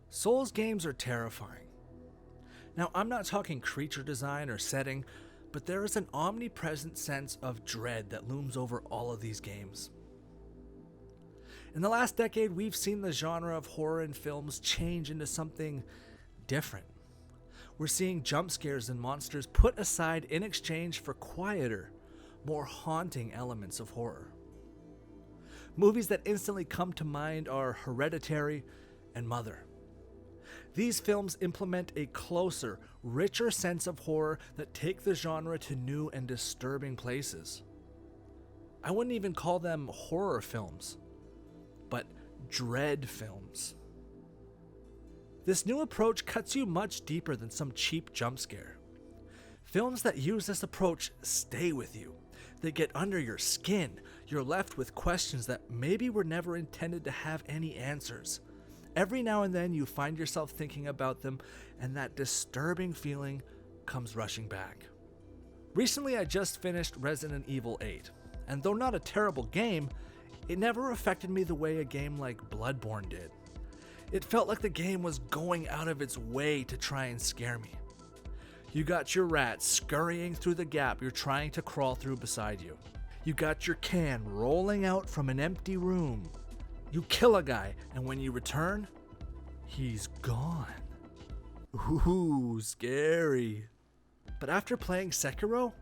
Souls games are terrifying. Now, I'm not talking creature design or setting, but there is an omnipresent sense of dread that looms over all of these games. In the last decade, we've seen the genre of horror in films change into something different. We're seeing jump scares and monsters put aside in exchange for quieter, more haunting elements of horror. Movies that instantly come to mind are Hereditary and Mother. These films implement a closer, richer sense of horror that take the genre to new and disturbing places. I wouldn't even call them horror films, but dread films. This new approach cuts you much deeper than some cheap jump scare. Films that use this approach stay with you. They get under your skin. You're left with questions that maybe were never intended to have any answers. Every now and then you find yourself thinking about them, and that disturbing feeling comes rushing back. Recently, I just finished Resident Evil 8, and though not a terrible game, it never affected me the way a game like Bloodborne did. It felt like the game was going out of its way to try and scare me. You got your rat scurrying through the gap you're trying to crawl through beside you. You got your can rolling out from an empty room. You kill a guy, and when you return, he's gone. Ooh, scary. But after playing Sekiro,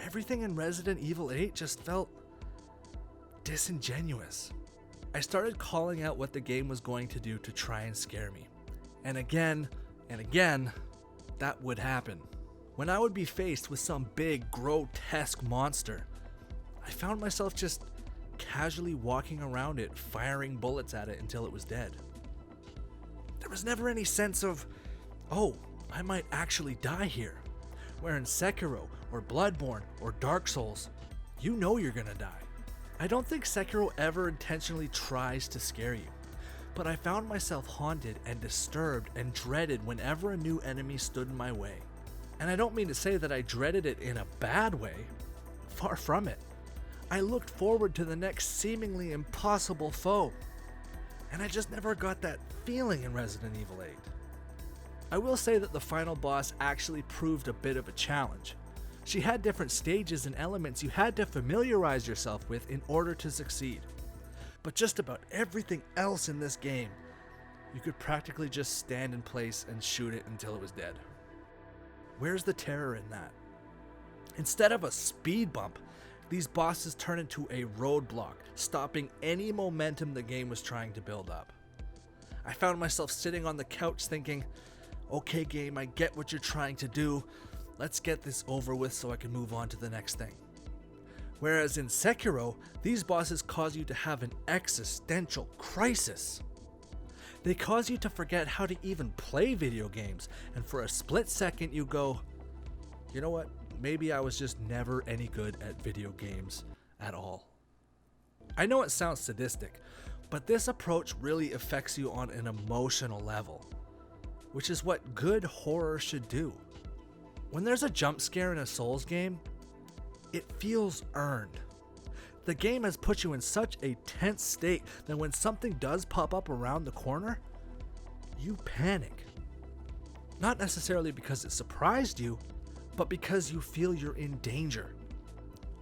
everything in Resident Evil 8 just felt disingenuous. I started calling out what the game was going to do to try and scare me. And again, that would happen. When I would be faced with some big, grotesque monster, I found myself just casually walking around it, firing bullets at it until it was dead. There was never any sense of, oh, I might actually die here. Where in Sekiro, or Bloodborne, or Dark Souls, you know you're gonna die. I don't think Sekiro ever intentionally tries to scare you, but I found myself haunted and disturbed and dreaded whenever a new enemy stood in my way. And I don't mean to say that I dreaded it in a bad way. Far from it. I looked forward to the next seemingly impossible foe. And I just never got that feeling in Resident Evil 8. I will say that the final boss actually proved a bit of a challenge. She had different stages and elements you had to familiarize yourself with in order to succeed. But just about everything else in this game, you could practically just stand in place and shoot it until it was dead. Where's the terror in that? Instead of a speed bump, these bosses turn into a roadblock, stopping any momentum the game was trying to build up. I found myself sitting on the couch thinking, okay game, I get what you're trying to do. Let's get this over with so I can move on to the next thing. Whereas in Sekiro, these bosses cause you to have an existential crisis. They cause you to forget how to even play video games, and for a split second you go, you know what? Maybe I was just never any good at video games at all. I know it sounds sadistic, but this approach really affects you on an emotional level, which is what good horror should do. When there's a jump scare in a Souls game, it feels earned. The game has put you in such a tense state that when something does pop up around the corner, you panic. Not necessarily because it surprised you, but because you feel you're in danger.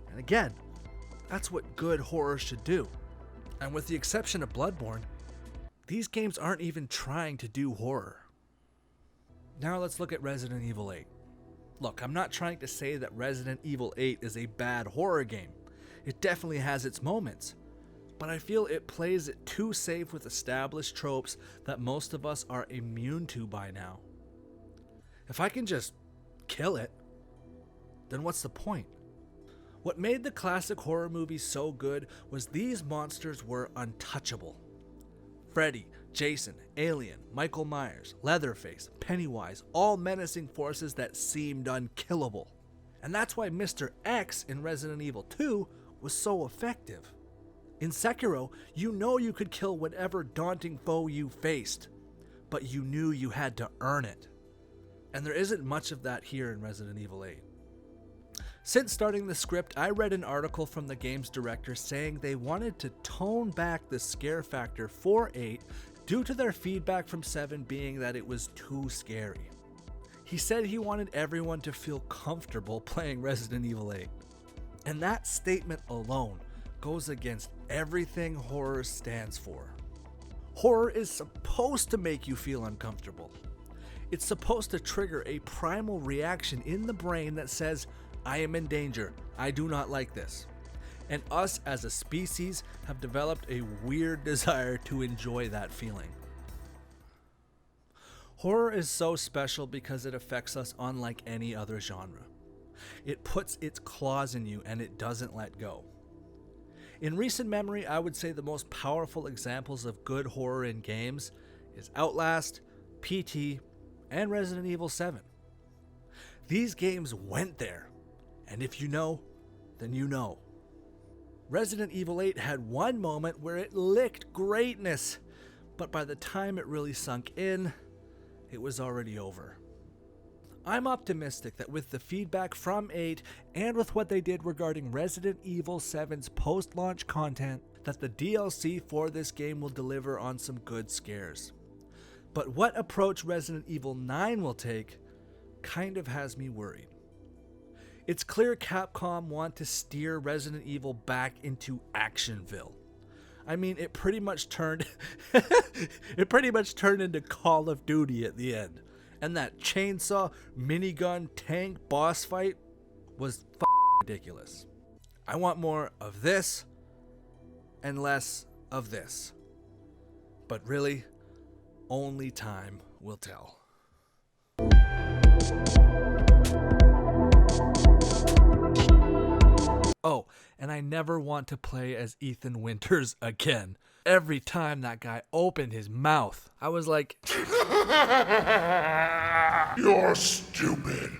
And again, that's what good horror should do. And with the exception of Bloodborne, these games aren't even trying to do horror. Now let's look at Resident Evil 8. Look, I'm not trying to say that Resident Evil 8 is a bad horror game. It definitely has its moments. But I feel it plays it too safe with established tropes that most of us are immune to by now. If I can just kill it, then what's the point? What made the classic horror movies so good was these monsters were untouchable. Freddy, Jason, Alien, Michael Myers, Leatherface, Pennywise, all menacing forces that seemed unkillable. And that's why Mr. X in Resident Evil 2 was so effective. In Sekiro, you know you could kill whatever daunting foe you faced, but you knew you had to earn it. And there isn't much of that here in Resident Evil 8. Since starting the script, I read an article from the game's director saying they wanted to tone back the scare factor for 8 due to their feedback from 7 being that it was too scary. He said he wanted everyone to feel comfortable playing Resident Evil 8. And that statement alone goes against everything horror stands for. Horror is supposed to make you feel uncomfortable. It's supposed to trigger a primal reaction in the brain that says, I am in danger, I do not like this. And us as a species have developed a weird desire to enjoy that feeling. Horror is so special because it affects us unlike any other genre. It puts its claws in you and it doesn't let go. In recent memory, I would say the most powerful examples of good horror in games is Outlast, PT, and Resident Evil 7. These games went there, and if you know, then you know. Resident Evil 8 had one moment where it licked greatness, but by the time it really sunk in, it was already over. I'm optimistic that with the feedback from 8 and with what they did regarding Resident Evil 7's post-launch content, that the DLC for this game will deliver on some good scares. But what approach Resident Evil 9 will take kind of has me worried. It's clear Capcom want to steer Resident Evil back into Actionville. I mean, it pretty much turned into Call of Duty at the end. And that chainsaw, minigun, tank boss fight was ridiculous. I want more of this and less of this. But really, only time will tell. Oh, and I never want to play as Ethan Winters again. Every time that guy opened his mouth, I was like, You're stupid.